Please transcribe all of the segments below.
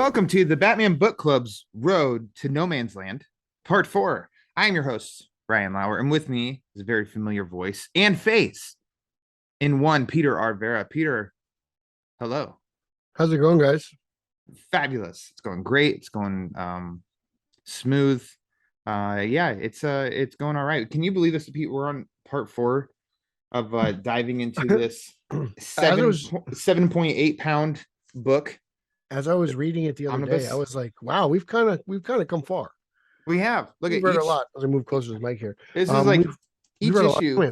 Welcome to the Batman Book Club's Road to No Man's Land, Part 4. I am your host, Ryan Lauer, and with me is a very familiar voice and face in one, Peter R. Verra. Peter, hello. How's it going, guys? Fabulous. It's going great. It's going smooth. It's going all right. Can you believe this, Pete? We're on Part 4 of diving into this As I was 7.8 pound book. as I was reading it the other Omnibus. day, I was like, "Wow, we've kind of come far. We have. Look We've at read each. a lot." As I move closer to the mic here, This is like we've each read a lot. issue.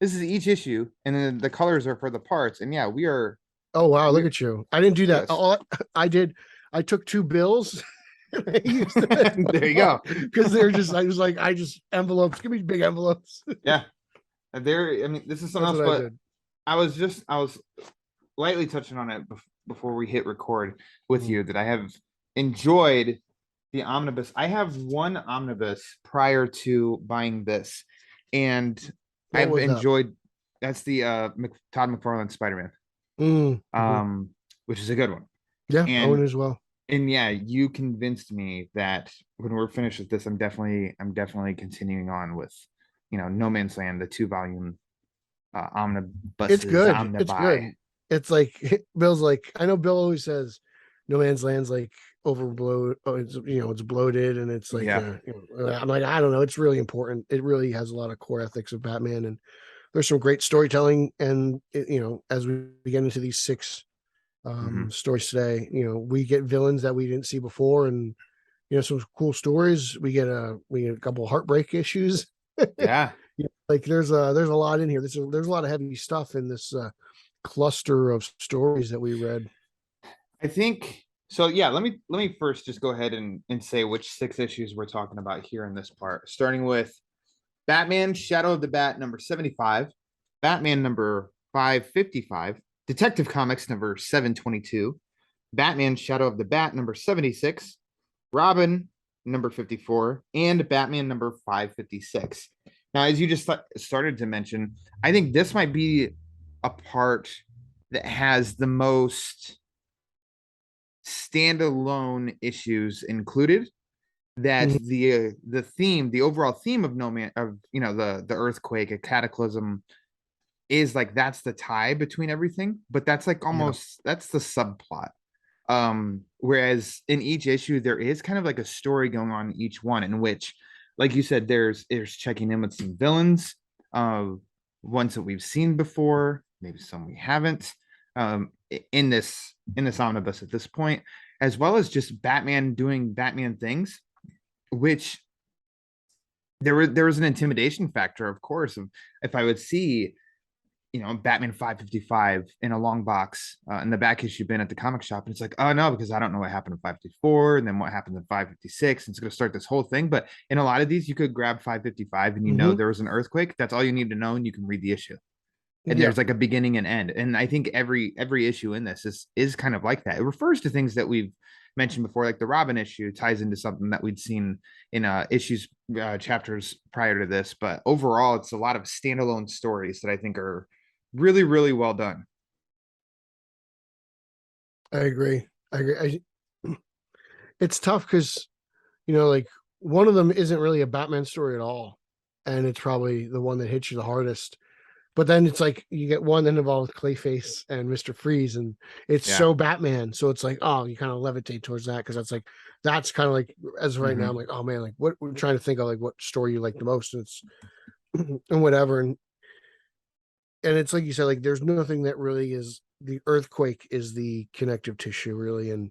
This is each issue, and then the colors are for the parts. And yeah, we are. Oh wow, look at you! I didn't do that. Yes. All I did, I took two bills. And I used them There you go. because they're just. I was like, I just envelopes. Give me big envelopes. Yeah, there. I mean, this is something That's else, what I but did. I was lightly touching on it before we hit record with you that I have enjoyed the omnibus. I have one omnibus prior to buying this, and What I've was that? enjoyed. That's the Todd McFarlane Spider-Man, Mhm. which is a good one. Yeah, And Owen as well. yeah, you convinced me that when we're finished with this, I'm definitely continuing on with, No Man's Land, the 2 volume It's omnibuses, good. It's omnibuy. good. It's like Bill's like, I know Bill always says no man's land's like overbloat. Oh, it's bloated and it's like Yeah. I'm like, I don't know. It's really important. It really has a lot of core ethics of Batman, and there's some great storytelling. And as we get into these six Mhm. stories today, we get villains that we didn't see before, and some cool stories. We get a couple heartbreak issues. Yeah. Like there's a lot in here. There's a lot of heavy stuff in this cluster of stories that we read. I think so. Yeah, let me first just go ahead and say which 6 issues we're talking about here in this part, starting with Batman Shadow of the Bat number 75, Batman number 555, Detective Comics number 722, Batman Shadow of the Bat number 76, Robin number 54, and Batman number 556. Now, as you just started to mention, I think this might be a part that has the most standalone issues included. That Mhm. the overall theme of No Man of the earthquake, a cataclysm, is like that's the tie between everything, but that's like Yeah, almost that's the subplot. Whereas in each issue there is kind of like a story going on in each one, in which, like you said, there's checking in with some villains, uh ones that we've seen before, maybe some we haven't, in this omnibus at this point, as well as just Batman doing Batman things, which there was an intimidation factor, of course, of if I would see Batman 555 in a long box in the back issue bin at the comic shop. And it's like, oh no, because I don't know what happened in 554 and then what happened in 556. And it's going to start this whole thing. But in a lot of these, you could grab 555 and hmm there was an earthquake. That's all you need to know. And you can read the issue. And yeah, there's like a beginning and end. And I think every issue in this is kind of like that. It refers to things that we've mentioned before, like the Robin issue ties into something that we'd seen in issues chapters prior to this. But overall, it's a lot of standalone stories that I think are really, really well done. I agree. I agree. It's tough because like one of them isn't really a Batman story at all, and it's probably the one that hits you the hardest. But then it's like you get one that involves Clayface and Mr. Freeze, and it's Yeah. so Batman. So it's like, oh, you kind of levitate towards that because that's kind of like, as of right now, I'm Mm-hmm. like, oh man, like what we're trying to think of, like what story you like the most, and it's and whatever, and it's like you said, like there's nothing that really is the earthquake is the connective tissue really, and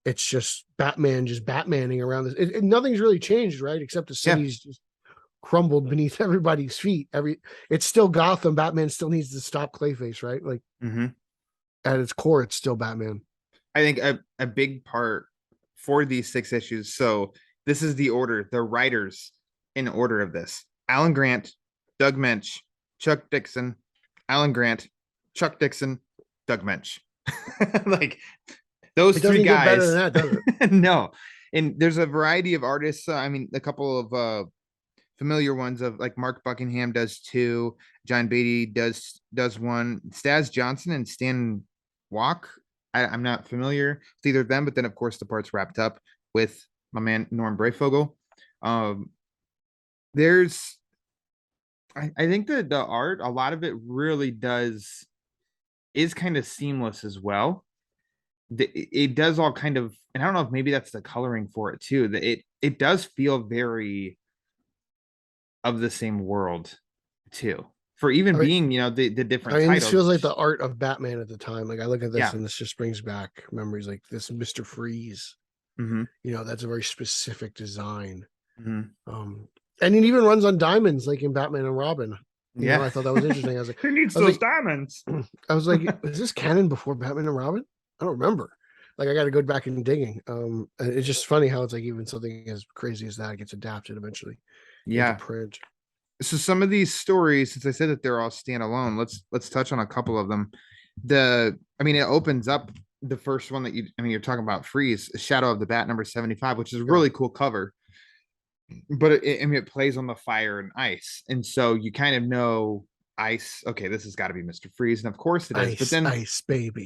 it's just Batman just Batmaning around this. Nothing's really changed, right? Except the Yeah. city's just crumbled beneath everybody's feet. It's still Gotham. Batman still needs to stop Clayface, right? Like Mm-hmm. at its core, it's still Batman. I think a big part for these 6 issues. So this is the order, the writers in order of this: Alan Grant, Doug Mensch, Chuck Dixon, Alan Grant, Chuck Dixon, Doug Mensch. Like those It three doesn't get better than guys. that, does it? No. And there's a variety of artists. I mean, a couple of familiar ones of like Mark Buckingham does two, John Beatty does one, Staz Johnson and Stan Walk I'm not familiar with either of them, but then of course the part's wrapped up with my man Norm Brayfogle. Um, there's I think that the art, a lot of it really does is kind of seamless as well. It does all kind of, and I don't know if maybe that's the coloring for it too. That it does feel very of the same world too. For even I mean, being, the I different mean, this titles. feels like the art of Batman at the time. Like I look at this Yeah. and this just brings back memories like this Mr. Freeze. Mm-hmm. That's a very specific design. Mm-hmm. And it even runs on diamonds, like in Batman and Robin. Yeah. I thought that was interesting. I was like, Who needs I was those like, diamonds? is this canon before Batman and Robin? I don't remember. Like, I got to go back and digging. And it's just funny how it's like even something as crazy as that gets adapted eventually into Yeah. print. So some of these stories, since I said that they're all standalone, let's touch on a couple of them. It opens up the first one that you're talking about Freeze, Shadow of the Bat number 75, which is a Yeah. really cool cover. But it plays on the fire and ice. And so you kind of know ice. Okay, this has got to be Mr. Freeze. And of course it is. But then Ice, baby.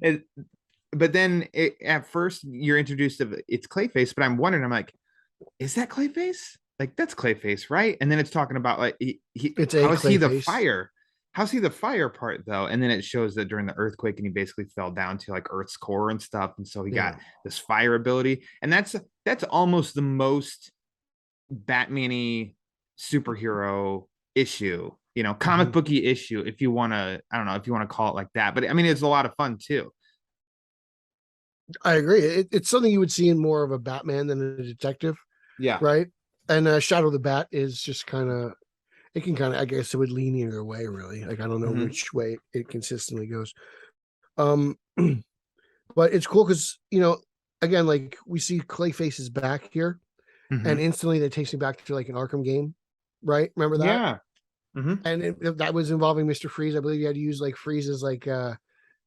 it, at first you're introduced to it's Clayface, but I'm wondering, I'm like, is that Clayface? Like that's Clayface, right? And then it's talking about like It's a how is he the Clayface. fire? How's he the fire part though? And then it shows that during the earthquake and he basically fell down to like Earth's core and stuff. And so he got this fire ability. And that's almost the most Batman-y superhero issue, comic booky issue, if you want to, I don't know if you want to call it like that. But I mean, it's a lot of fun too. I agree. It's something you would see in more of a Batman than a detective. Yeah. Right. And Shadow the Bat is just kind of, it can kind of, I guess it would lean either way, really. Like, I don't know which way it consistently goes. But it's cool because, again, like we see Clayface's back here and instantly that takes me back to like an Arkham game. Right. Remember that? Yeah. And that was involving Mr. Freeze. I believe you had to use like Freeze's like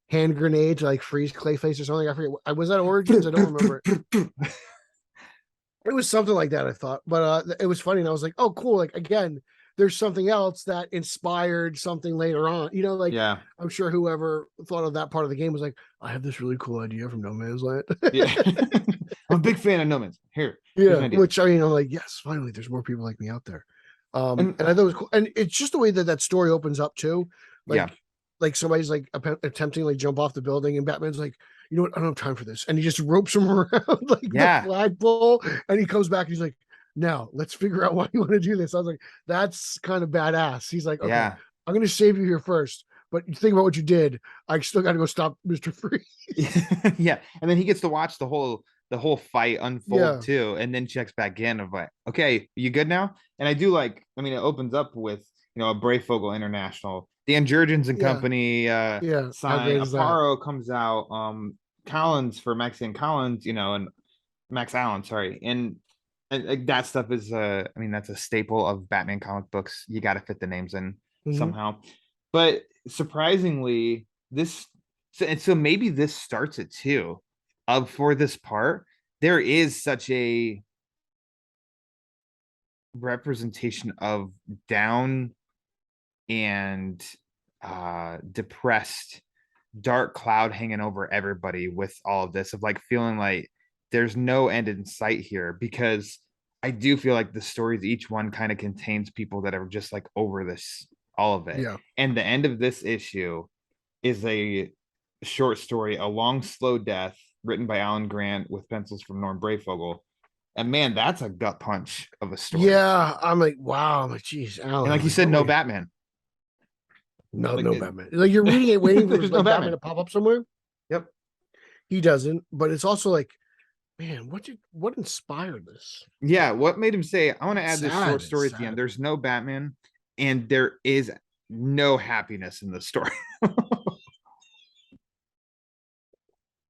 hand grenade to like freeze Clayface or something. I forget. Was that Origins? I don't remember. It was something like that, I thought, but it was funny. And I was like, oh, cool. Like, again, there's something else that inspired something later on. Yeah. I'm sure whoever thought of that part of the game was like, I have this really cool idea from No Man's Land. Yeah. I'm a big fan of No Man's. Here's Yeah. Which I'm like, yes, finally, there's more people like me out there. And I thought it was cool. And it's just the way that story opens up too. Like somebody's like attempting to like jump off the building and Batman's like, you know what? I don't have time for this. And he just ropes him around like the flagpole. And he comes back and he's like, now let's figure out why you want to do this. I was like, that's kind of badass. He's like, okay, I'm going to save you here first. But you think about what you did. I still got to go stop Mr. Freeze. Yeah. And then he gets to watch the whole fight unfold too. And then checks back in of like, okay, you good now? And I do like, it opens up with, a Brayfogle International. Dan Jurgens and company sign. Aparo comes out. Collins for Maxine Collins, and Max Allen, sorry. And that stuff is that's a staple of Batman comic books. You got to fit the names in somehow. But surprisingly, so maybe this starts it too. For this part, there is such a representation of down and depressed dark cloud hanging over everybody with all of this, of like feeling like there's no end in sight here, because I do feel like the stories, each one kind of contains people that are just like over this, all of it. And the end of this issue is a short story, A Long Slow Death, written by Alan Grant with pencils from Norm Brayfogle. And man, that's a gut punch of a story. Yeah, I'm like, wow. I'm like, geez, Alan. And like you said, no Batman. No Batman. Like you're reading it, waiting for no Batman to pop up somewhere. Yep. He doesn't, but it's also like, man, what inspired this? Yeah, what made him say, I want to add this short story at the end. There's no Batman, and there is no happiness in the story.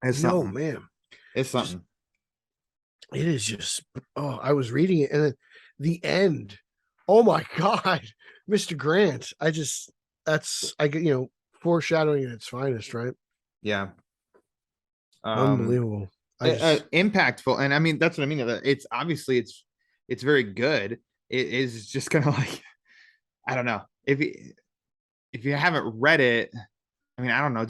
It's something. Man. It's something. It is just, I was reading it, and the end. Oh my God, Mr. Grant. Foreshadowing at its finest, right? Yeah. Unbelievable. Impactful. And that's what I mean. It's obviously it's very good. It is just kind of like, I don't know. If you haven't read it, I don't know.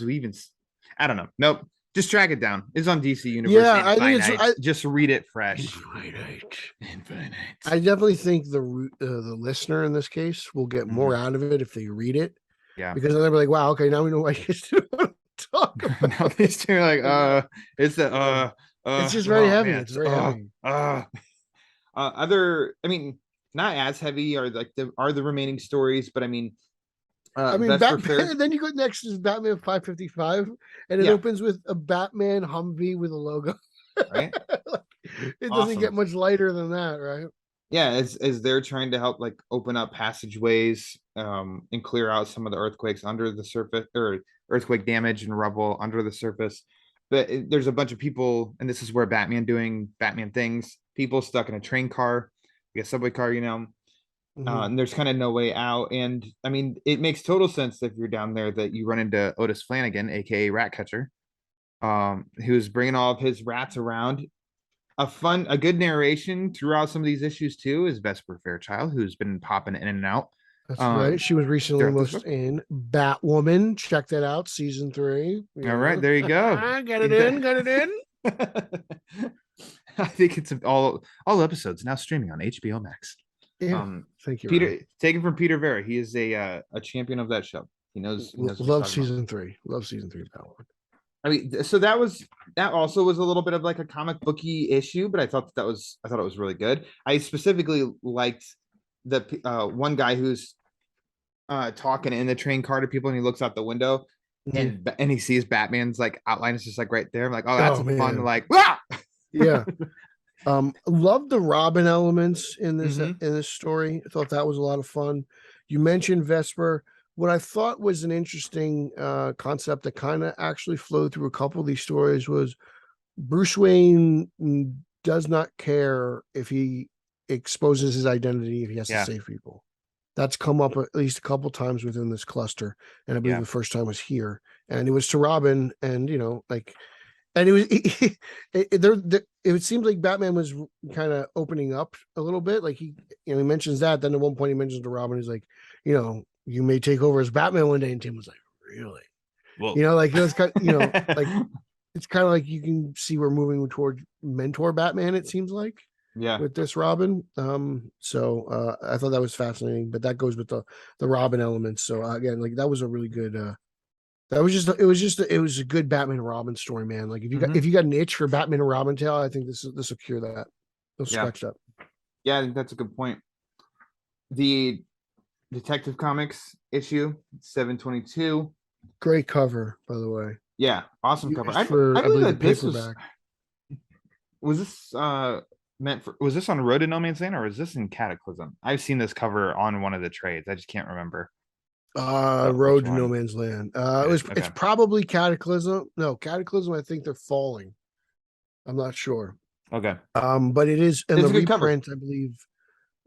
I don't know. Nope. Just track it down. It's on DC Universe Yeah, I think Infinite. Just read it fresh. Infinite. Infinite. I definitely think the listener in this case will get more out of it if they read it. Yeah. Because then they'll be like, wow, okay, now we know what you guys want to talk about. Now these two are like, it's the it's just very heavy. Man, it's very heavy. Other, I mean, not as heavy are like the remaining stories, but I mean, I mean, Vesper Batman. Then you go next is Batman 555, and it opens with a Batman Humvee with a logo. Right. It doesn't get much lighter than that, right? Yeah, as they're trying to help like open up passageways, and clear out some of the earthquakes under the surface, or earthquake damage and rubble under the surface. But there's a bunch of people, and this is where Batman doing Batman things. People stuck in a train car, like a subway car, and there's kind of no way out. And I mean, it makes total sense if you're down there that you run into Otis Flanagan, aka Ratcatcher, who's bringing all of his rats around. A good narration throughout some of these issues too is Vesper Fairchild, who's been popping in and out. That's right. She was recently most in Batwoman. Check that out, season 3. All right, there you go. Got it in. I think it's all episodes now streaming on HBO Max. Yeah, thank you, Peter. Ryan. Taken from Peter Verra. He is a champion of that show. He knows. Love season 3. Love season 3 of Batwoman. I mean, so that also was a little bit of like a comic booky issue, but I thought it was really good. I specifically liked the one guy who's talking in the train car to people, and he looks out the window, and he sees Batman's like outline is just like right there. I'm like, oh, that's fun. Like, ah! Yeah. Love the Robin elements in this story. I thought that was a lot of fun. You mentioned Vesper. What I thought was an interesting concept that kind of actually flowed through a couple of these stories was Bruce Wayne does not care if he exposes his identity if he has to save people. That's come up at least a couple times within this cluster, and I believe the first time was here, and it was to Robin, and and it was it seems like Batman was kind of opening up a little bit, like he mentions that, then at one point he mentions to Robin, he's like, you may take over as Batman one day, and Tim was like, really? Well, like it was kind of, like it's kind of like you can see we're moving toward mentor Batman, it seems like. Yeah, with this Robin. So I thought that was fascinating, but that goes with the Robin elements. So again, like that was a really good it was a good Batman and Robin story, man. Like if you got an itch for Batman and Robin tale, I think this will cure that. It'll scratch that. Yeah, I think that's a good point. The Detective Comics issue 722. Great cover, by the way. Yeah, awesome cover. I believe that this was this was this on Road to No Man's Land, or was this in Cataclysm? I've seen this cover on one of the trades. I just can't remember. Road to No Man's Land. It's probably Cataclysm. No, Cataclysm, I think they're falling. I'm not sure. Okay. But it is in the reprint, I believe,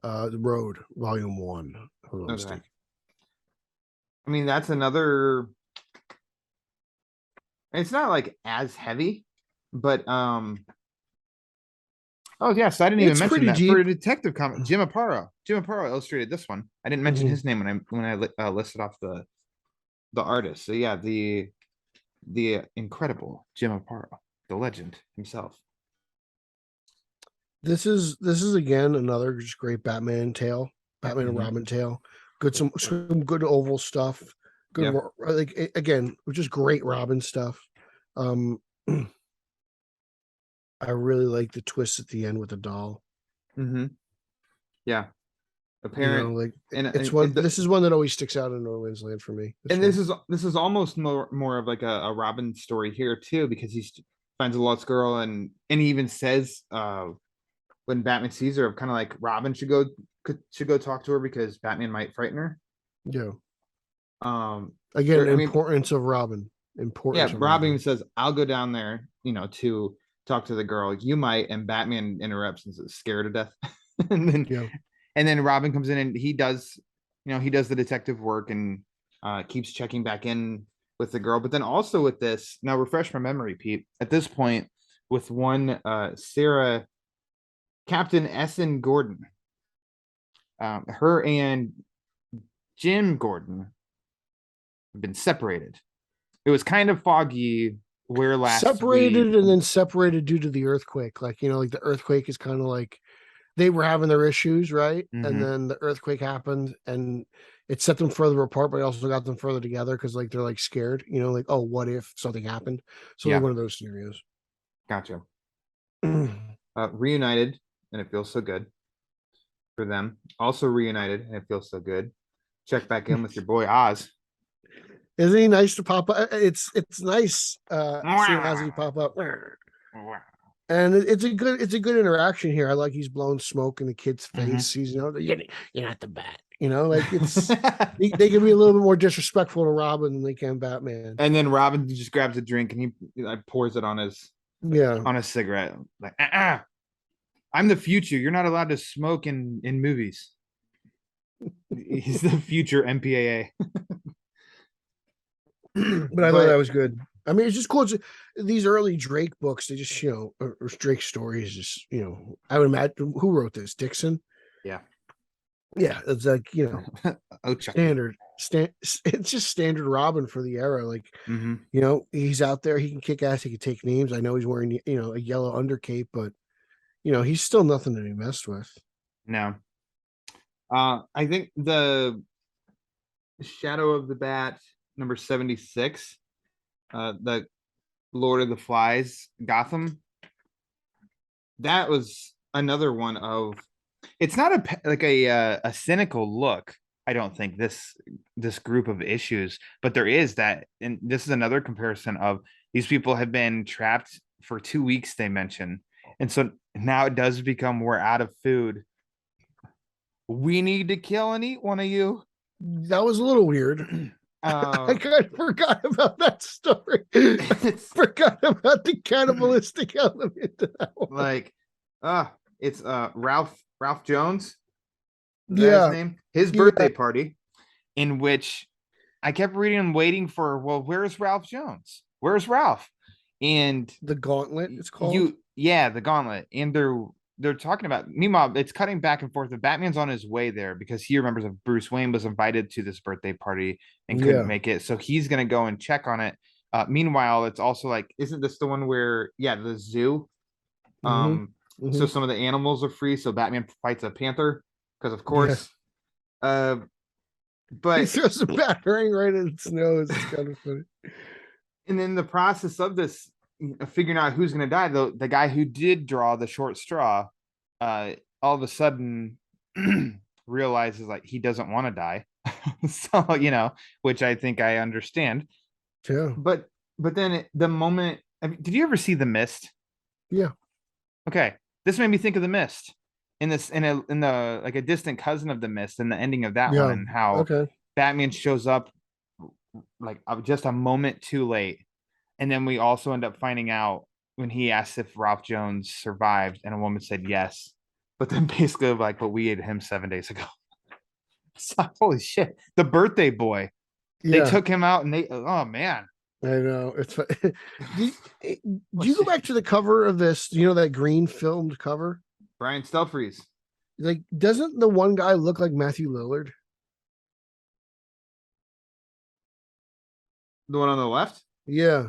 the Road, Volume 1. Okay. I mean, that's another. It's not like as heavy, but oh yes, I didn't even mention that deep. For a Detective Comic. Jim Aparo illustrated this one. I didn't mention his name when I listed off the artist. So yeah, the incredible Jim Aparo, the legend himself. This is again another just great Batman tale, Batman and Robin tale. Some good oval stuff. Good, like again, just great Robin stuff. I really like the twist at the end with the doll. Yeah, apparently, this is one that always sticks out in No Man's Land for me. This is almost more of like a Robin story here too, because he finds a lost girl, and he even says when Batman sees her, kind of like Robin should go talk to her because Batman might frighten her. Yeah. Again, importance of Robin. Yeah, Robin says, "I'll go down there, to talk to the girl. You might," and Batman interrupts and says, "Scared to death." and then Robin comes in and he does the detective work and keeps checking back in with the girl. But then also with this, now refresh my memory, Pete. At this point, with one Sarah, Captain Essen Gordon, her and Jim Gordon have been separated. it was kind of foggy where last week. Separated and then separated due to the earthquake. Like, like the earthquake is kind of like they were having their issues, right? And Mhm. then the earthquake happened and it set them further apart, but it also got them further together because like they're like scared, like, oh, what if something happened? So like Yeah, one of those scenarios. gotcha. Reunited, and it feels so good for them. Also reunited, and it feels so good. Check back in with your boy Oz. Isn't he nice to pop up? It's nice seeing Ozzy pop up. And it's a good interaction here. I like he's blowing smoke in the kid's face. He's you're not the bat. Like it's they can be a little bit more disrespectful to Robin than they can Batman. And then Robin just grabs a drink and he like, pours it Yeah. on a cigarette. Like, I'm the future. You're not allowed to smoke in movies. He's the future MPAA. But I thought that was good. I mean, it's just cool. These early Drake books, they just, or Drake stories, just, I would imagine who wrote this? Dixon? Yeah. Yeah. It's like, Oh, Chucky. standard. It's just standard Robin for the era. Like, Mm-hmm. He's out there. He can kick ass. He can take names. I know he's wearing, a yellow undercape, but, he's still nothing to be messed with. No. I think the Shadow of the Bat number 76, the Lord of the Flies, Gotham. That was another one of. It's not like a cynical look. I don't think this group of issues, but there is that, and this is another comparison of these people have been trapped for 2 weeks. They mention, and so now it does become we're out of food. We need to kill and eat one of you. That was a little weird. I kind of forgot about that story. Forgot about the cannibalistic element to that one. Like, it's Ralph Jones. Is that Yeah. his name? His birthday party, in which I kept reading and waiting for, well, where's Ralph Jones? Where's Ralph? And the Gauntlet, it's called. The Gauntlet. And they're talking about, meanwhile, it's cutting back and forth. The Batman's on his way there because he remembers that Bruce Wayne was invited to this birthday party and couldn't make it. So he's gonna go and check on it. Meanwhile, it's also like, isn't this the one where, the zoo? So some of the animals are free. So Batman fights a panther because, of course. But he throws a battering right in its nose. It's kind of funny. And in the process of this, figuring out who's going to die, the guy who did draw the short straw, all of a sudden realizes like he doesn't want to die. So, which I think I understand. Yeah. But then the moment, did you ever see The Mist? Yeah. Okay. This made me think of The Mist in the like a distant cousin of The Mist and the ending of that one, and how Batman shows up like just a moment too late. And then we also end up finding out when he asked if Ralph Jones survived, and a woman said yes. But then basically like, but we ate him 7 days ago. So, holy shit. The birthday boy. They took him out and oh man. I know. It's do you go back to the cover of this? That green filmed cover? Brian Stelfreeze. Like, doesn't the one guy look like Matthew Lillard? The one on the left? Yeah.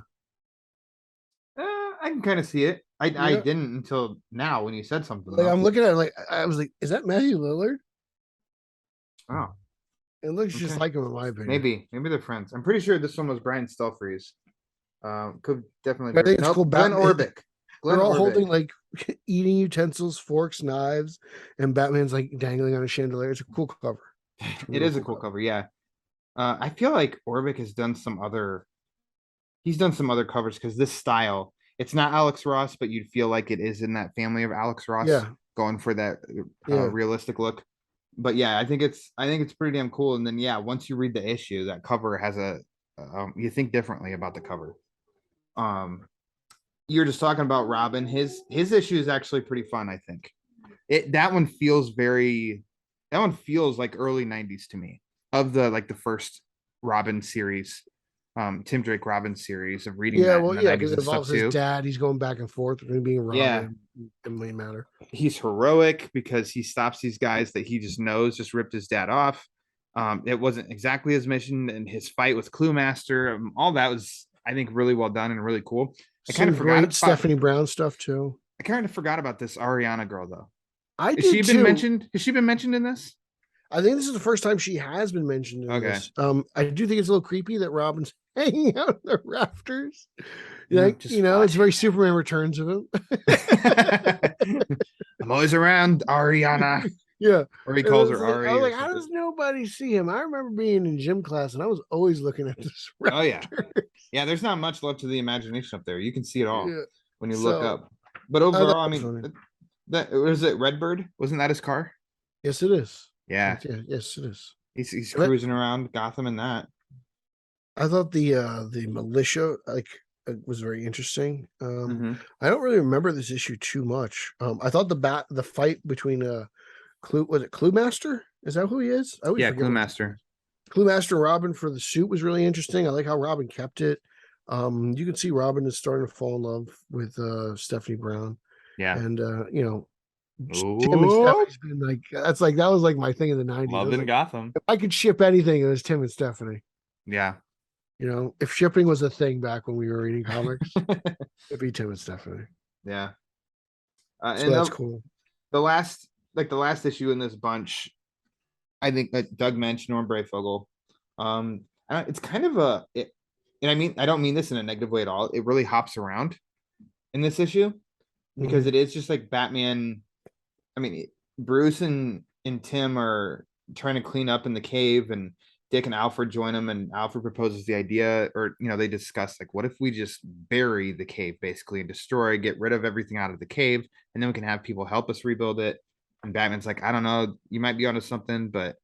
I can kind of see it. I didn't until now when you said something. Like, I'm looking at it, like, I was like, is that Matthew Lillard? Oh. It looks just like him in my opinion. Maybe they're friends. I'm pretty sure this one was Brian Stelfreeze. Could definitely. I think it's cool. Glenn Orbick. They're all holding like eating utensils, forks, knives, and Batman's like dangling on a chandelier. It's a cool cover. It is a cool cover. Yeah. I feel like Orbick has done some other. He's done some other covers because this style, it's not Alex Ross, but you'd feel like it is in that family of Alex Ross. Yeah. Going for that realistic look. But yeah, I think it's pretty damn cool. And then once you read the issue, that cover has you think differently about the cover. You're just talking about Robin. His issue is actually pretty fun. I think that one feels like early 90s to me, of the first Robin series, Tim Drake Robin series of reading. Because it involves his dad. He's going back and forth between being Robin and Wayne Matter. He's heroic because he stops these guys that he just knows just ripped his dad off. It wasn't exactly his mission, and his fight with Clue Master, all that was, I think, really well done and really cool. I kind Some of forgot great about Stephanie Brown stuff too. I kind of forgot about this Ariana girl though. I Has she did been too. mentioned? Has she been mentioned in this? I think this is the first time she has been mentioned in Okay. this. I do think it's a little creepy that Robin's hanging out in the rafters. Yeah, Like, just it's very watching. Superman Returns of him. I'm always around Ariana, Yeah. or he And calls it's her like, I Ari was or like, how something. does nobody see him? I remember being in gym class and I was always looking at this Oh yeah, rafter. yeah. There's not much left to the imagination up there. You can see it all Yeah. when you look So up. But I thought overall, I it was mean, funny. that was it. Redbird, wasn't that his car? Yes, it is. Yeah, Yeah, yes, it is. he's And cruising around Gotham in that. I thought the militia was very interesting. Mm-hmm. I don't really remember this issue too much. I thought the fight between Clue was it Clue Master? Is that who he is? I always Yeah, forget Clue what Master. Clue Master and Robin for the suit was really interesting. I like how Robin kept it. You can see Robin is starting to fall in love with Stephanie Brown, Yeah. and Tim and Oh, Stephanie's been like that was like my thing in the '90s. I love was in like, Gotham. if I could ship anything, it was Tim and Stephanie. Yeah. If shipping was a thing back when we were reading comics, it'd be Tim and Stephanie. Yeah. So And that's cool. the last, the last issue in this bunch, I think that Doug mentioned Norm Brayfogle. It's kind of and I mean, I don't mean this in a negative way at all. It really hops around in this issue because Mhm. it is just like Batman. I mean, Bruce and Tim are trying to clean up in the cave, and Dick and Alfred join them, and Alfred proposes the idea, or they discuss like, what if we just bury the cave basically and destroy, get rid of everything out of the cave, and then we can have people help us rebuild it. And Batman's like, I don't know, you might be onto something, but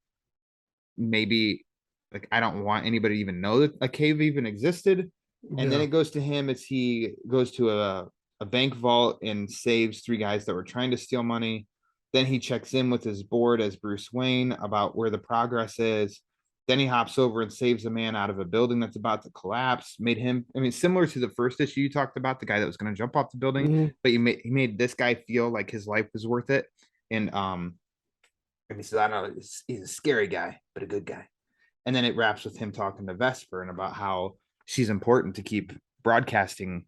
maybe like I don't want anybody to even know that a cave even existed. And then Yeah. it goes to him as he goes to a bank vault and saves three guys that were trying to steal money. Then he checks in with his board as Bruce Wayne about where the progress is. Then he hops over and saves a man out of a building that's about to collapse. Made him, I mean, similar to the first issue you talked about, the guy that was going to jump off the building, Mhm. but he made this guy feel like his life was worth it. And I mean, so I don't know, he's a scary guy, but a good guy. And then it wraps with him talking to Vesper and about how she's important to keep broadcasting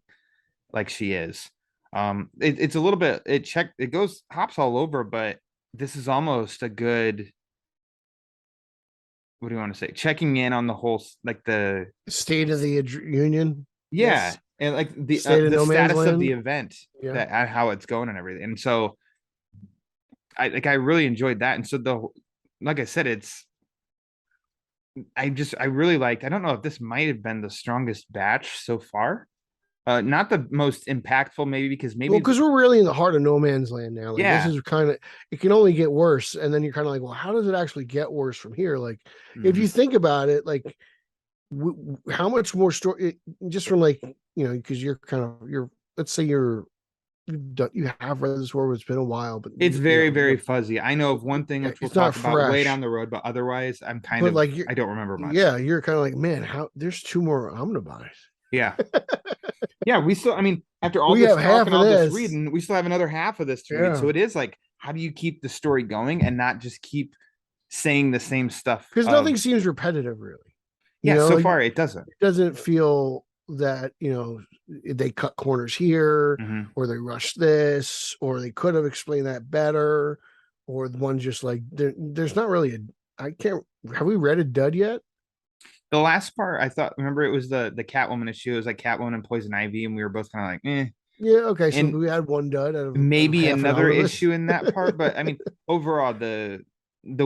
like she is. It's a little bit, it goes hops all over, but this is almost a good, what do you want to say, checking in on the whole, like the, State of the Union. yeah, Yes. and like State of the No Man's status of the Land. event, Yeah. that how it's going and everything. And so I really enjoyed that. And so like I said, I really liked, I don't know if this might have been the strongest batch so far. Not the most impactful, maybe because Well, maybe because we're really in the heart of no man's land now. Like this yeah. is kind of it can only get worse, and then you're kind of like, well, how does it actually get worse from here? Like, if Mhm. you think about it, like, how much more story just from like because you're let's say you have read this war, but it's been a while, but It's very, very fuzzy. I know of one thing which we'll it's not talk about way down fresh. the road, but otherwise I'm kind But of, like I don't remember much. you're kind of like, man, how there's two more omnibus. Yeah. Yeah, we still, I mean, after all We this have talk half and of all this this. reading, we still have another half of this to read. So Yeah. it is like, how do you keep the story going and not just keep saying the same stuff Because of, nothing seems repetitive, really. yeah, so Like far it doesn't. it doesn't feel that they cut corners here, Mhm. or they rush this, or they could have explained that better, or the one just like there's not really a. I can't. Have we read a dud yet? The last part, I thought, remember it was the Catwoman issue. It was like Catwoman and Poison Ivy, and we were both kind of like, eh. Yeah. Okay. So And we had one dud out of maybe half an another omnibus. issue in that part, but I mean, overall, the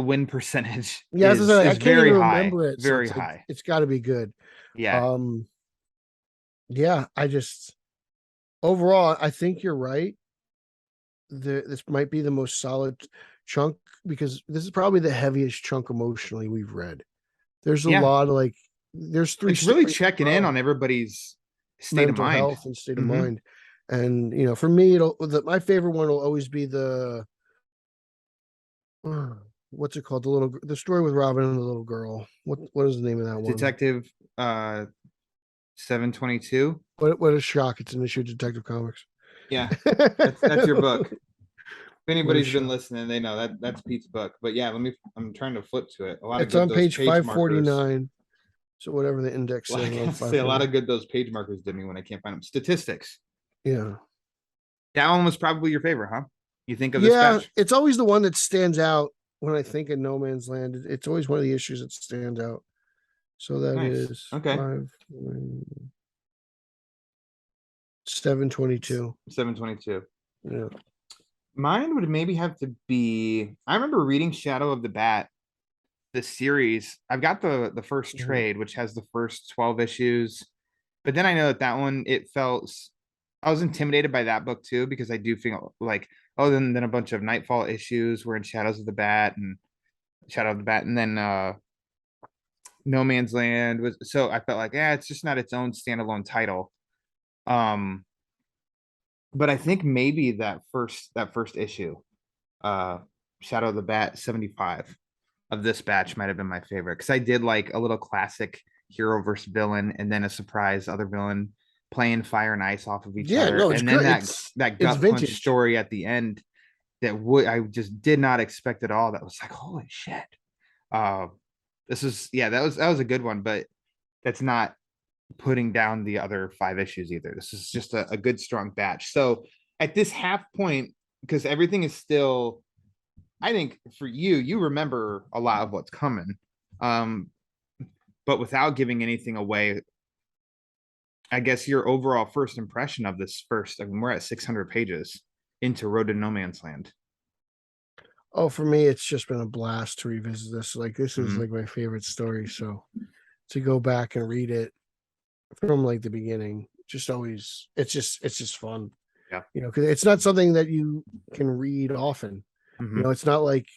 win percentage Yeah. As I said, like, I is can't even very high, remember it, so very it's like high. it's got to be good. Yeah, Um. Yeah. I just overall, I think you're right. This might be the most solid chunk because this is probably the heaviest chunk emotionally we've read. There's a yeah. lot of like there's three It's really stories checking in on everybody's state of mental mind. health and state of Hmm. mind. And for me my favorite one will always be the what's it called? The story with Robin and the little girl. What is the name of that one? Detective 722. What a shock. It's an issue of Detective Comics. Yeah, that's your book. anybody's been show. listening, they know that that's Pete's book. But yeah, I'm trying to flip to it. A lot of It's good on those page page markers. 549. So whatever the index says Like on I say, a lot 549. of good those page markers did me when I can't find them. Statistics. Yeah. That one was probably your favorite, huh? You think of this Yeah, batch? it's always the one that stands out when I think of No Man's Land. It's always one of the issues that stands out. So that Nice. is Okay. 722. 722. Yeah. Mine would maybe have to be. I remember reading Shadow of the Bat, the series. I've got the first Mhm. trade, which has the first 12 issues. But then I know that that one, it felt. I was intimidated by that book too, because I do feel like, oh, then a bunch of Nightfall issues were in Shadows of the Bat and Shadow of the Bat, and then No Man's Land was. So I felt like, yeah, it's just not its own standalone title. Um, but I think maybe that first issue, uh, Shadow of the Bat 75 of this batch might have been my favorite, because I did like a little classic hero versus villain, and then a surprise other villain playing fire and ice off of each Yeah, other, no, it's and then good. that It's gut punch vintage. story at the end that would I just did not expect at all. That was like, holy shit. Uh, this is yeah, that was a good one, but that's not putting down the other 5 issues either. This is just a good strong batch. So at this half point, because everything is still, I think for you, you remember a lot of what's coming. Um, but without giving anything away, I guess your overall first impression of this first, I mean, we're at 600 pages into Road to No Man's Land. Oh, for me, it's just been a blast to revisit this. Like this is Mhm. like my favorite story. So to go back and read it from like the beginning, just always it's just fun. Yeah. You know, because it's not something that you can read often. You Mhm. know, it's not like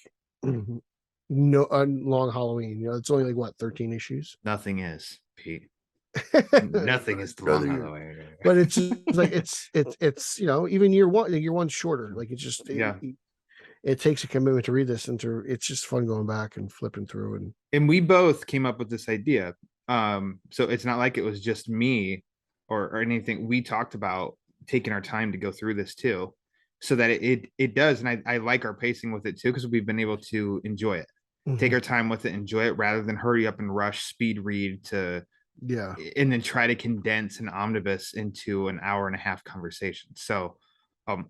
no a long Halloween. You know, it's only like what 13 issues. Nothing is, Pete. Nothing Brother, is the long brother. Halloween. But it's just like it's you know even year one's shorter. Like it's just Yeah. it takes a commitment to read this and to it's just fun going back and flipping through and And we both came up with this idea. So it's not like it was just me or anything. We talked about taking our time to go through this too, so that it does. And I like our pacing with it too, because we've been able to enjoy it, take Mhm. our time with it, enjoy it, rather than hurry up and rush speed read to, Yeah. and then try to condense an omnibus into an hour and a half conversation. So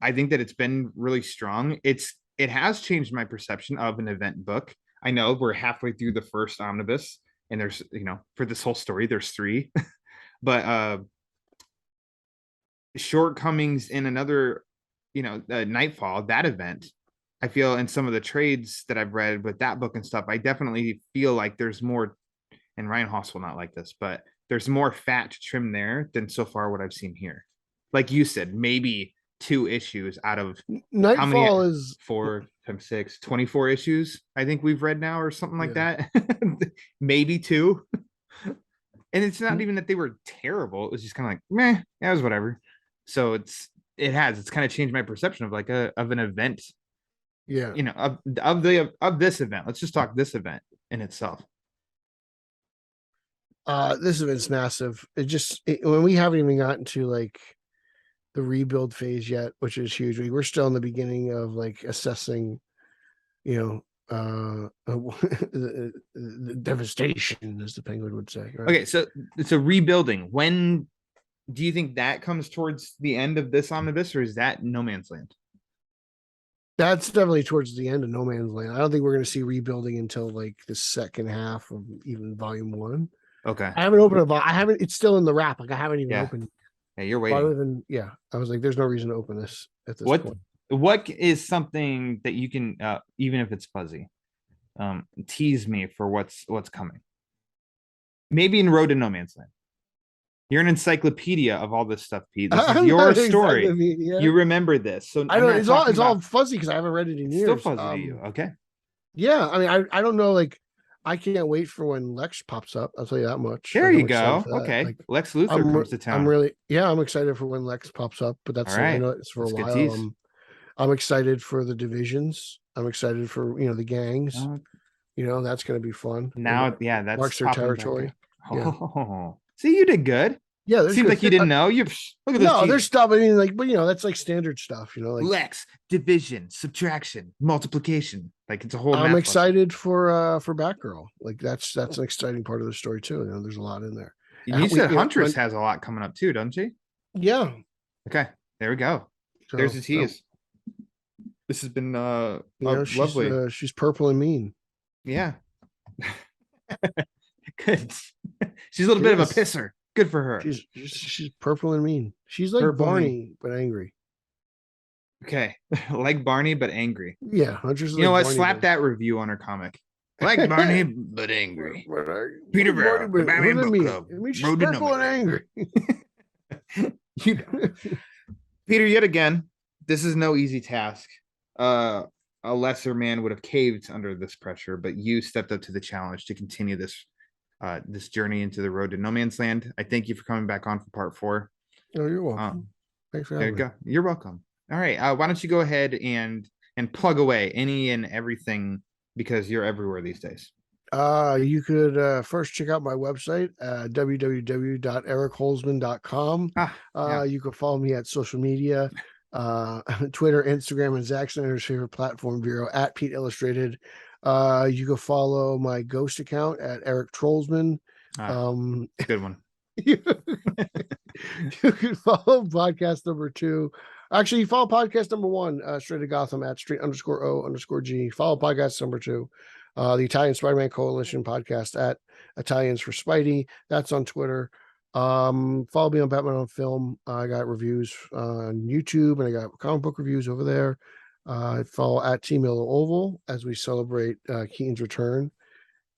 I think that it's been really strong. It has changed my perception of an event book. I know we're halfway through the first omnibus, and there's, for this whole story, there's 3, but shortcomings in another, Nightfall, that event. I feel in some of the trades that I've read with that book and stuff, I definitely feel like there's more, and Ryan Haas will not like this, but there's more fat to trim there than so far what I've seen here. Like you said, maybe 2 issues out of how many? Nightfall is 4 times 6, 24 issues, I think we've read now, or something like yeah. that. Maybe 2. And it's not even that they were terrible. It was just kind of like, meh, that was whatever. So it's kind of changed my perception of like of an event, Yeah. of this event. Let's just talk this event in itself. This event's massive. When we haven't even gotten to like the rebuild phase yet, which is huge. We're still in the beginning of like assessing, you know, the devastation, as the penguin would say. Right? Okay, so it's a rebuilding. When do you think that comes towards the end of this omnibus, or is that No Man's Land? That's definitely towards the end of No Man's Land. I don't think we're going to see rebuilding until like the second half of even volume 1. Okay. I haven't opened I haven't. It's still in the wrap. Like I haven't even Yeah. opened. Yeah, you're But waiting. other than yeah, I was like, there's no reason to open this at this What point. what is something that you can, even if it's fuzzy, tease me for what's coming? Maybe in Road to No Man's Land. You're an encyclopedia of all this stuff, Pete. This is I'm your not story. exactly yeah. You remember this. So I I'm don't. not talking It's all about, fuzzy because I haven't read it in it's still years. fuzzy to you. Okay. Yeah. I mean, I don't know. Like, I can't wait for when Lex pops up. I'll tell you that much. There Like, you I'm excited go. for that. Okay. Like, Lex Luthor comes to I'm town. really yeah. I'm excited for when Lex pops up. But All that's I right. know it's for a That's a good while. tease. I'm excited for the divisions. I'm excited for the gangs. Uh, That's going to be fun. now, yeah, that's Marks their popping back up. territory. Yeah. Oh, see, you did good. Yeah, there's Seems good like you didn't know. You look at those. No, there's cheese. stuff. I mean, like, but that's like standard stuff, like Lex, division, subtraction, multiplication. Like it's a whole. I'm math excited for Batgirl. Like that's an exciting part of the story too. There's a lot in there. lesson. You said Huntress has a lot coming up too, doesn't she? Yeah. Okay, there we go. So, There's the tease. This has been lovely. She's purple and mean. Yeah. Good. She's a little bit of a pisser. Good for her. She's purple and mean. She's like purple Barney, but angry. Okay. Like Barney, but angry. Yeah. Huntress you know what? Barney, slap that review on her comic. Like Barney, but angry. Peter Verra, the Batman Book Club. I mean, she's purple and angry. Peter, yet again, this is no easy task. A lesser man would have caved under this pressure, but you stepped up to the challenge to continue this journey into the road to no man's land. I thank you for coming back on for part 4. Oh, you're welcome. Thanks for having me. There you go. You're welcome. All right. Why don't you go ahead and plug away any and everything, because you're everywhere these days. You could first check out my website, www.ericholzman.com. You can follow me at social media, Twitter, Instagram, and Zack Snyder's favorite platform, Vero, at Pete Illustrated. You can follow my ghost account at Eric Trollsman. Good one. You can follow podcast number 2. Actually, you follow podcast number 1, Straight to Gotham at Street_O_G. Follow podcast number 2, the Italian Spider-Man Coalition podcast at Italians for Spidey. That's on Twitter. Follow me on Batman on Film. I got reviews on YouTube, and I got comic book reviews over there. Follow at Team Yellow Oval as we celebrate Keaton's return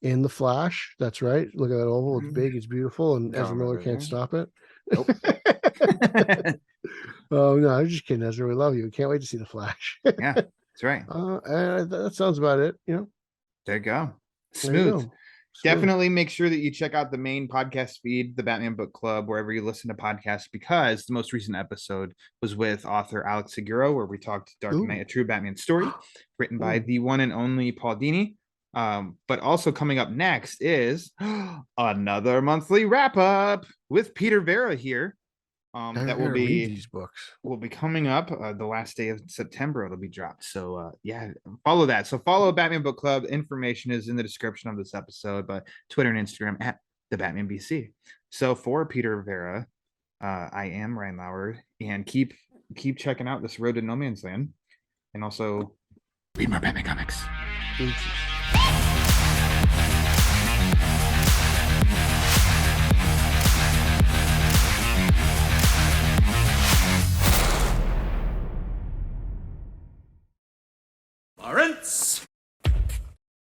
in The Flash. That's right. Look at that oval. It's big. It's beautiful. And Ezra Miller can't stop it. Nope. Oh, no, I'm just kidding, Ezra. We love you. Can't wait to see The Flash. Yeah, that's right. And that sounds about it. There you go. Smooth. Definitely make sure that you check out the main podcast feed, the Batman Book Club, wherever you listen to podcasts, because the most recent episode was with author Alex Seguro, where we talked Dark Knight, a true Batman story, written by the one and only Paul Dini. But also coming up next is another monthly wrap up with Peter Verra here. That will be these books. Will be coming up the last day of September. It'll be dropped. So yeah, follow that. So follow Batman Book Club. Information is in the description of this episode, but Twitter and Instagram at the Batman BC. So for Peter Verra, I am Ryan Lauer, and keep checking out this road to no man's land, and also read more Batman comics. Thank you.